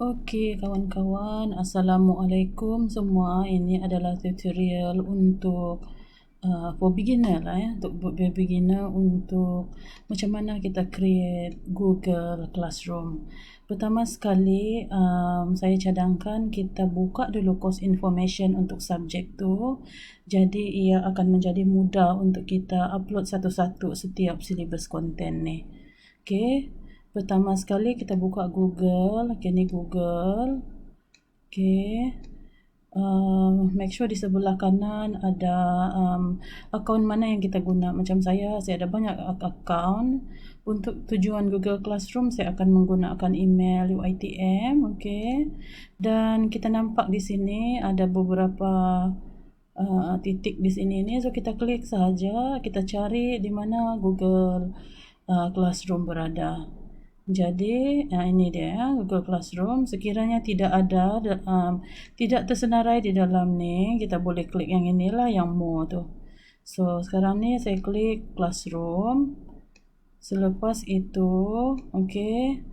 Okey kawan-kawan, Assalamualaikum semua. Ini adalah tutorial untuk for beginner lah ya. Untuk beginner untuk macam mana kita create Google Classroom. Pertama sekali saya cadangkan kita buka dulu course information untuk subjek tu. Jadi ia akan menjadi mudah untuk kita upload satu-satu setiap syllabus content ni. Okey. Pertama sekali kita buka Google. Okay, ni Google. Okay. Make sure di sebelah kanan ada akaun mana yang kita guna. Macam saya ada banyak akaun. Untuk tujuan Google Classroom, saya akan menggunakan email UiTM. Okay. Dan kita nampak di sini ada beberapa titik di sini ni. So, kita klik sahaja. Kita cari di mana Google Classroom berada. Jadi ini dia Google Classroom. Sekiranya tidak ada tidak tersenarai di dalam ni, kita boleh klik yang inilah, yang more tu. So sekarang ni saya klik Classroom. Selepas itu okey,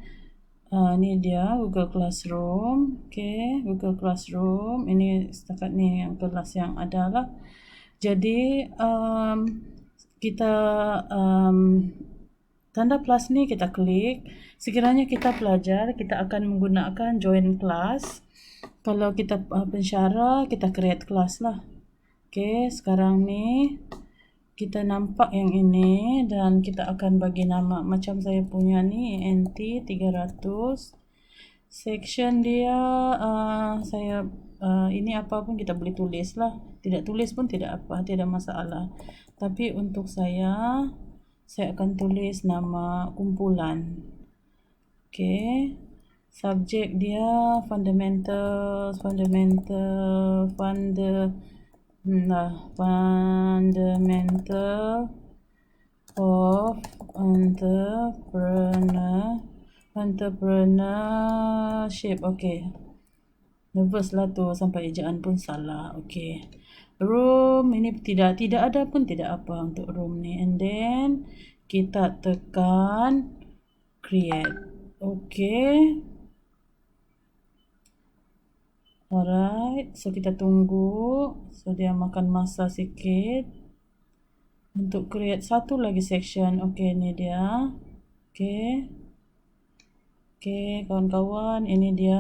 ni dia Google Classroom. Okey, Google Classroom ini setakat ni yang kelas yang ada lah. Jadi kita tanda plus ni kita klik. Sekiranya kita pelajar, kita akan menggunakan join class. Kalau kita pensyarah, kita create class lah. Okay, sekarang ni kita nampak yang ini dan kita akan bagi nama macam saya punya ni NT 300. Section dia saya ini apa pun kita boleh tulis lah. Tidak tulis pun tidak apa, tidak masalah. Tapi untuk saya akan tulis nama kumpulan. Okay. Subjek dia fundamental of entrepreneurship. Okay. Nervous lah tu, sampai ejaan pun salah. Okay. Room ini tidak ada pun tidak apa untuk room ni. And then kita tekan create. Okay. Alright. So kita tunggu. So dia makan masa sikit untuk create satu lagi section. Okay, ni dia. Okay. Okay, kawan-kawan, ini dia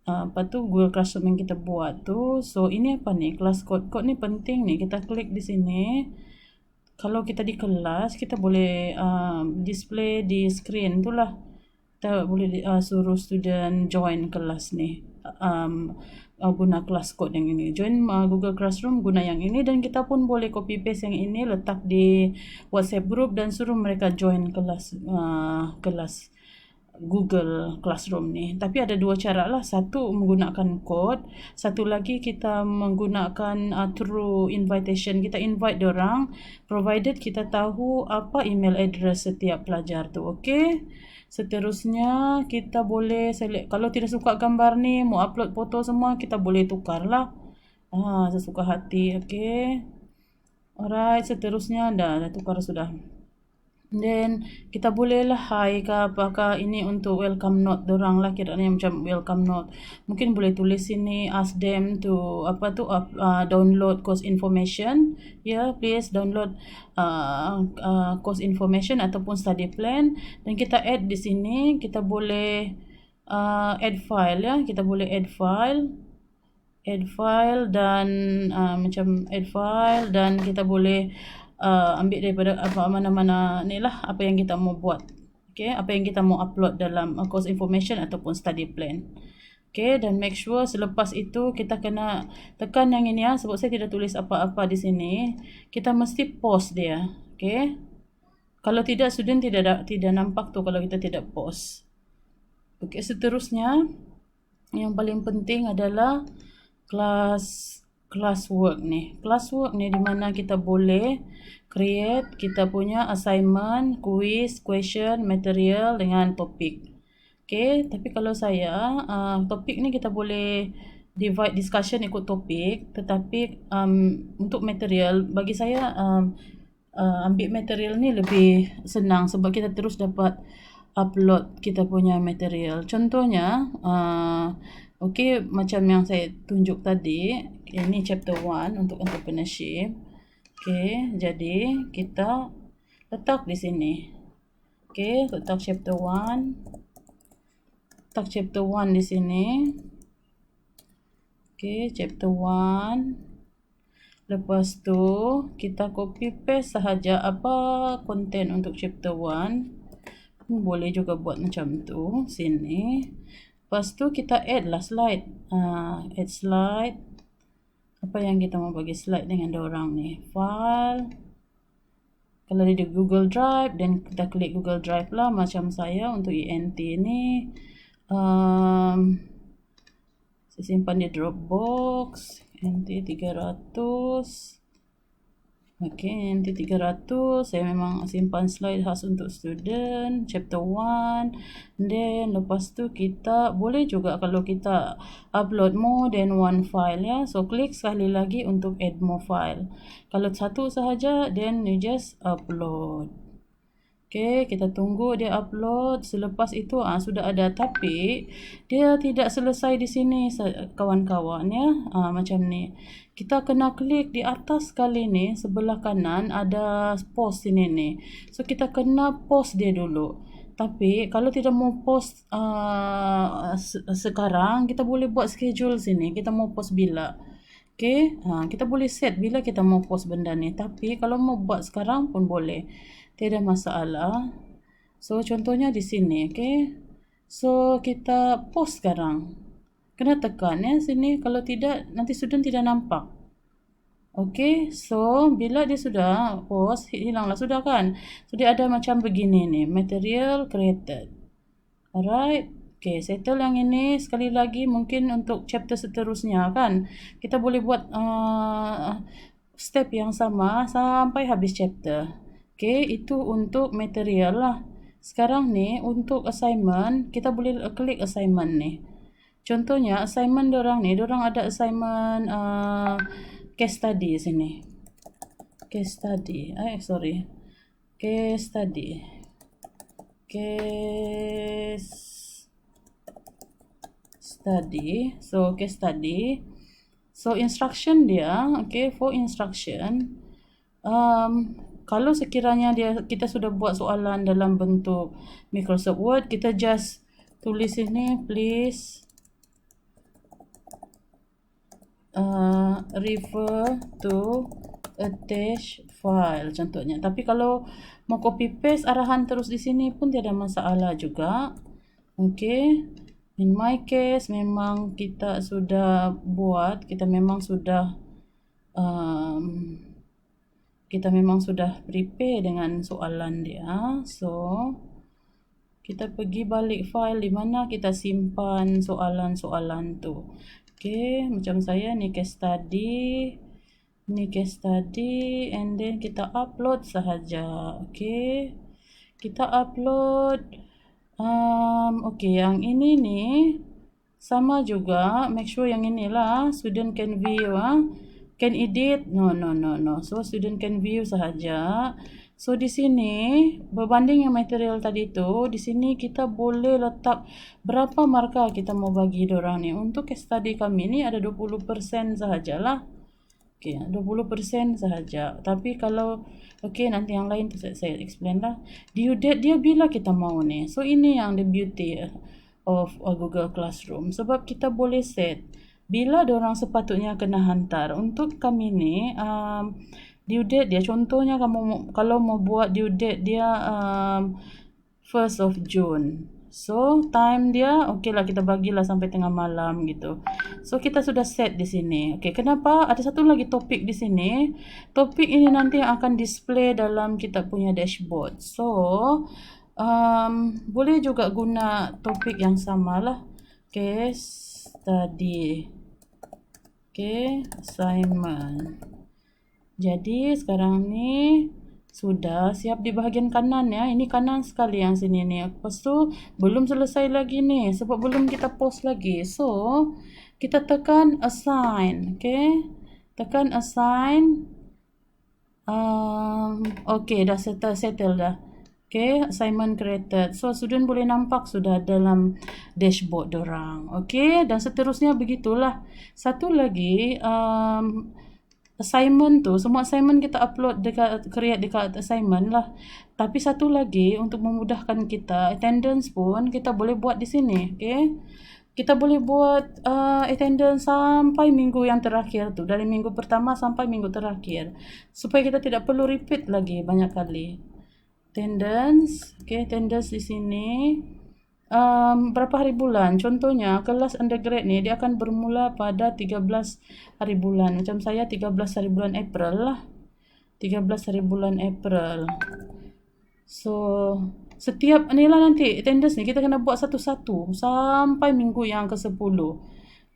apa tu Google Classroom yang kita buat tu. So ini apa ni, kelas code ni penting ni, kita klik di sini. Kalau kita di kelas, kita boleh display di screen tu lah. Kita boleh suruh student join kelas ni, guna kelas code yang ini. Join Google Classroom guna yang ini, dan kita pun boleh copy paste yang ini, letak di WhatsApp group dan suruh mereka join kelas Google Classroom ni. Tapi ada dua cara lah. Satu menggunakan kod, satu lagi kita menggunakan through invitation. Kita invite diorang provided kita tahu apa email address setiap pelajar tu. Okay. Seterusnya kita boleh select. Kalau tidak suka gambar ni, mau upload foto semua, kita boleh tukar lah sesuka hati. Okay. Alright, seterusnya dah tukar sudah. Then kita bolehlah hi ke apakah ini untuk welcome note dorang lah, kiranya macam welcome note. Mungkin boleh tulis sini, ask them to download course information. Please download course information ataupun study plan. Dan kita add di sini, kita boleh add file ya. Kita boleh add file dan macam add file, dan kita boleh ambil daripada mana-mana ni lah apa yang kita mau buat. Okay, apa yang kita mau upload dalam course information ataupun study plan. Okay, dan make sure selepas itu kita kena tekan yang ini ya, sebab saya tidak tulis apa-apa di sini. Kita mesti pause dia. Okay, kalau tidak student tidak nampak tu kalau kita tidak pause. Okay, seterusnya yang paling penting adalah classwork ni. Classwork ni di mana kita boleh create kita punya assignment, quiz, question, material dengan topik. Okay, tapi kalau saya topik ni kita boleh divide discussion ikut topik, tetapi untuk material bagi saya ambil material ni lebih senang sebab kita terus dapat upload kita punya material. Contohnya, okay, macam yang saya tunjuk tadi, ini chapter 1 untuk entrepreneurship. Okay, jadi kita letak di sini. Okay, letak chapter 1. Letak chapter 1 di sini. Okay, chapter 1. Lepas tu, kita copy paste sahaja apa konten untuk chapter 1. Boleh juga buat macam tu, sini. Lepas tu, kita add lah slide. Add slide. Apa yang kita mau bagi slide dengan diorang ni? File. Kalau di Google Drive, dan kita klik Google Drive lah macam saya untuk ENT ni. Saya simpan di Dropbox. ENT 300. Okay, ENT 300. Saya memang simpan slide khas untuk student. Chapter 1. Then, lepas tu kita boleh juga kalau kita upload more than one file ya. So, klik sekali lagi untuk add more file. Kalau satu sahaja, then you just upload. Okay, kita tunggu dia upload. Selepas itu sudah ada, tapi dia tidak selesai di sini kawan-kawan ya. Macam ni. Kita kena klik di atas sekali ni, sebelah kanan ada post sini ni. So kita kena post dia dulu. Tapi kalau tidak mau post sekarang, kita boleh buat schedule sini. Kita mau post bila. Okay, kita boleh set bila kita mau post benda ni. Tapi kalau mau buat sekarang pun boleh. Tidak masalah. So, contohnya di sini, okay. So, kita post sekarang. Kena tekan ya sini. Kalau tidak, nanti student tidak nampak. Okay, so bila dia sudah post, hilanglah sudah kan. So, dia ada macam begini nih. Material created. Alright. Okay, settle yang ini. Sekali lagi mungkin untuk chapter seterusnya kan. Kita boleh buat step yang sama sampai habis chapter. Okay, itu untuk material lah. Sekarang ni untuk assignment, kita boleh klik assignment ni. Contohnya assignment dorang ni, dorang ada assignment case study sini. Case study. Case study. Case study. So case study. So instruction dia, okay, for instruction. Kalau sekiranya kita sudah buat soalan dalam bentuk Microsoft Word, kita just tulis ini, please refer to attached file contohnya. Tapi kalau mau copy paste arahan terus di sini pun tidak masalah juga. Okay. In my case memang kita sudah buat, kita memang sudah prepare dengan soalan dia. So, kita pergi balik file di mana kita simpan soalan-soalan tu. Okay, macam saya ni case study. Ni case study and then kita upload sahaja. Okay, kita upload. Okay, yang ini ni sama juga. Make sure yang inilah student can view. Can edit? No. So, student can view sahaja. So, di sini, berbanding yang material tadi tu, di sini kita boleh letak berapa markah kita mau bagi dorang ni. Untuk case study kami ni ada 20% sahajalah. Okay, 20% sahaja. Tapi kalau, okay, nanti yang lain saya explain lah. Due date dia bila kita mau ni. So, ini yang the beauty of Google Classroom. Sebab kita boleh set bila diorang sepatutnya kena hantar. Untuk kami ni, due date dia, contohnya kalau mau buat due date dia 1st of June. So, time dia, okay lah kita bagilah sampai tengah malam gitu. So, kita sudah set di sini. Okay, kenapa? Ada satu lagi topik di sini. Topik ini nanti yang akan display dalam kita punya dashboard. So, boleh juga guna topik yang sama lah. Case study. Okay, assignment. Jadi sekarang ni sudah siap di bahagian kanan ya. Ini kanan sekali yang sini ni. Lepas tu belum selesai lagi ni sebab belum kita post lagi. So, kita tekan assign. Okay, tekan assign. Okay, dah settle dah. Okay, assignment created. So, student boleh nampak sudah dalam dashboard dorang. Okay, dan seterusnya begitulah. Satu lagi, assignment tu, semua assignment kita upload create dekat assignment lah. Tapi satu lagi, untuk memudahkan kita, attendance pun kita boleh buat di sini. Okay, kita boleh buat attendance sampai minggu yang terakhir tu, dari minggu pertama sampai minggu terakhir, supaya kita tidak perlu repeat lagi banyak kali. Attendance, okay, attendance di sini. Berapa hari bulan? Contohnya, kelas undergrad ni dia akan bermula pada 13 hari bulan. Macam saya 13 hari bulan April lah. 13 hari bulan April. So, setiap ni lah nanti attendance ni kita kena buat satu-satu sampai minggu yang ke-10.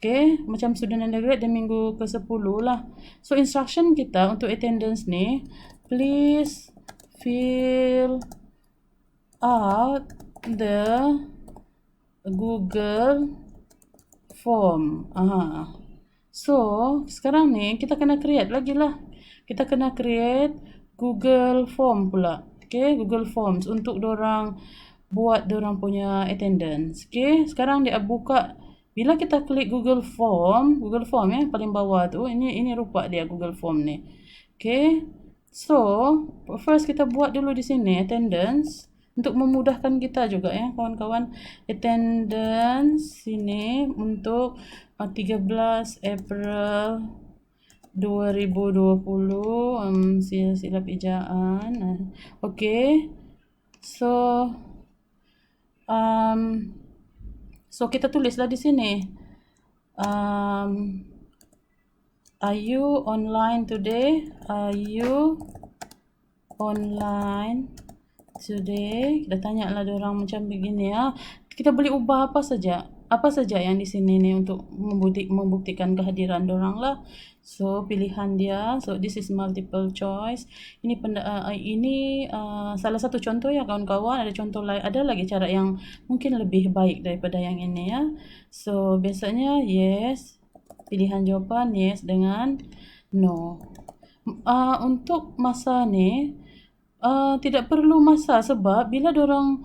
Okay, macam student undergrad dan minggu ke-10 lah. So, instruction kita untuk attendance ni, please fill out the Google form. So, sekarang ni kita kena create lagi lah. Kita kena create Google form pula. Okay, Google Forms untuk dorang buat dorang punya attendance. Okay, sekarang dia buka. Bila kita klik Google Form paling bawah tu, ini rupa dia Google Form ni. Okay, so first kita buat dulu di sini attendance untuk memudahkan kita juga ya kawan-kawan. Attendance sini untuk 13 April 2020, silap ejaan. Okay, so kita tulislah di sini, are you online today? Are you online today? Kita tanyalah dorang macam begini ya. Kita boleh ubah apa saja yang di sini ni untuk membuktikan kehadiran dorang lah. So, pilihan dia. So, this is multiple choice. Ini salah satu contoh ya kawan-kawan. Ada contoh lain, ada lagi cara yang mungkin lebih baik daripada yang ini ya. So, biasanya yes. Pilihan jawapan yes dengan no. Untuk masa ni tidak perlu masa, sebab bila dorang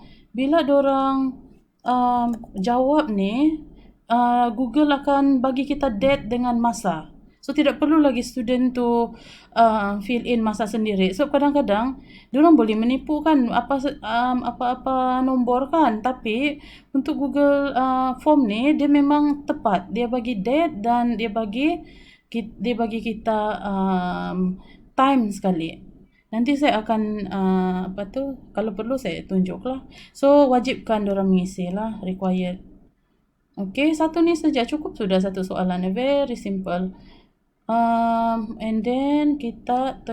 jawab ni, Google akan bagi kita date dengan masa. So, tidak perlu lagi student tu fill in masa sendiri. So, kadang-kadang diorang boleh menipu kan apa-apa nombor kan. Tapi untuk Google form ni dia memang tepat. Dia bagi date dan dia bagi kita time sekali. Nanti saya akan kalau perlu saya tunjuklah. So, wajibkan diorang mengisi lah, required. Okay, satu ni saja cukup sudah, satu soalan. Very simple. And then kita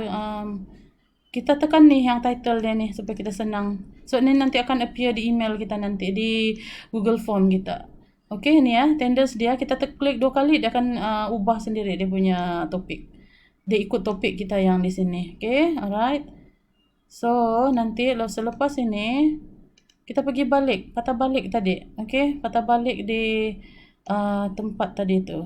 tekan ni yang title dia ni supaya kita senang. So, ni nanti akan appear di email kita nanti, di Google Form kita. Okay, ni ya, attendance dia. Kita klik 2 kali, dia akan ubah sendiri dia punya topik. Dia ikut topik kita yang di sini. Okay, alright. So, nanti selepas ini, kita pergi balik, patah balik tadi. Okay, patah balik di tempat tadi tu.